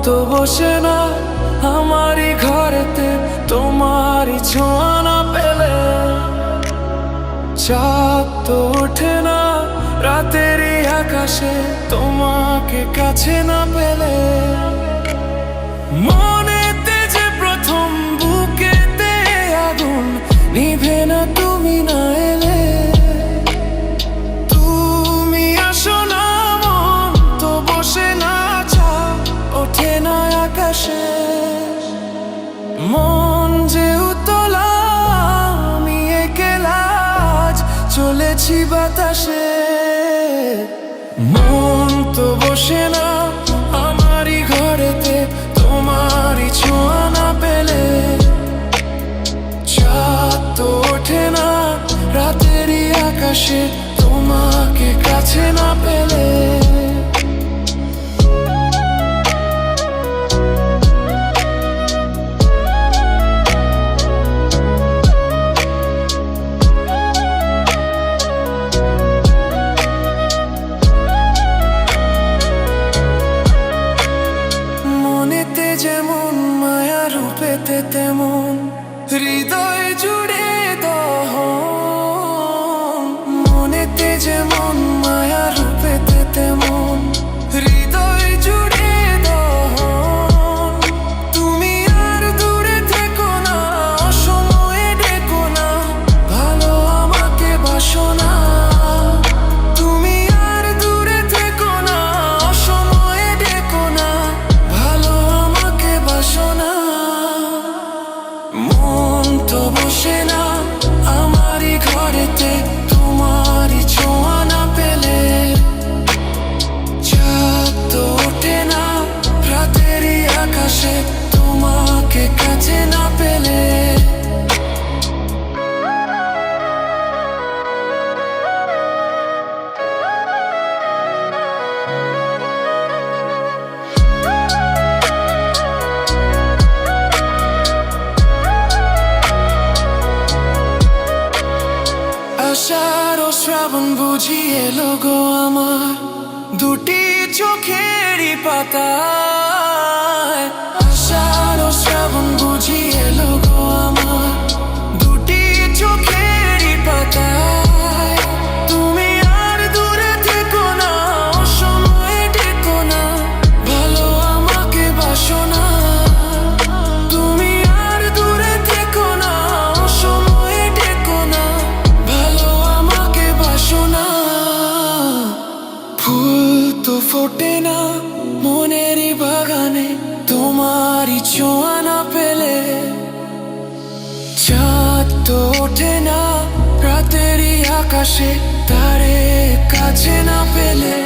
তো বসে না আমারই ঘরেতে তোমারই ছোঁয়া না পেলে। চাঁদ তো ওঠে না রাতেরই আকাশে তোমাকে কাছে না পেলে। মনেতে যে প্রথম বুকেতে আগুন নিভে না তুমি না এলে। তুমি আসো না মন তো বসে না চাঁদ ওঠে না আকাশে। মন যে উতলা আমি একলা আজ চলেছি বাতাসে। মন তো বসে না আমারই ঘরেতে তোমারই ছোঁয়া না পেলে। চাঁদ তো ওঠে না রাতেরই আকাশে তোমাকে কাছে না পেলে। মনেতে যেমন মায়া রূপেতে তেমন হৃদয় জুড়ে দহন। মনেতে যেমন মায়া রূপেতে তেমন হৃদয় জুড়ে দহন। তুমি আর দূরে থেকো না অসময়ে ডেকো না ভালো আমাকে বাসো না। তুমি আর দূরে থেকো না অসময়ে ডেকো না ভালো আমাকে বাসো না। মন তো বসে না আমারই ঘরেতে তোমারই ছোঁয়া না পেলে। চাঁদ তো ওঠে না রাতেরই আকাশে তোমাকে কাছে না পেলে। আষাঢ় ও শ্রাবণ বুঝি এলো গো আমার দুটি চোখেরই পাতায়। আষাঢ় ও শ্রাবণ বুঝি এলো গো আমার দুটি চোখেরই পাতায়। তুমি আর দূরে থেকো না অসময়ে ডেকো না ভালো আমাকে বাসো না। তুমি আর দূরে থেকো না অসময়ে ডেকো না ভালো আমাকে বাসো না। ফুল তো ফোটে না মনেরই বাগানে তোমারই ছোঁয়া না পেলে। চাঁদ তো ওঠে না রাতেরই আকাশে তারে কাছে না পেলে।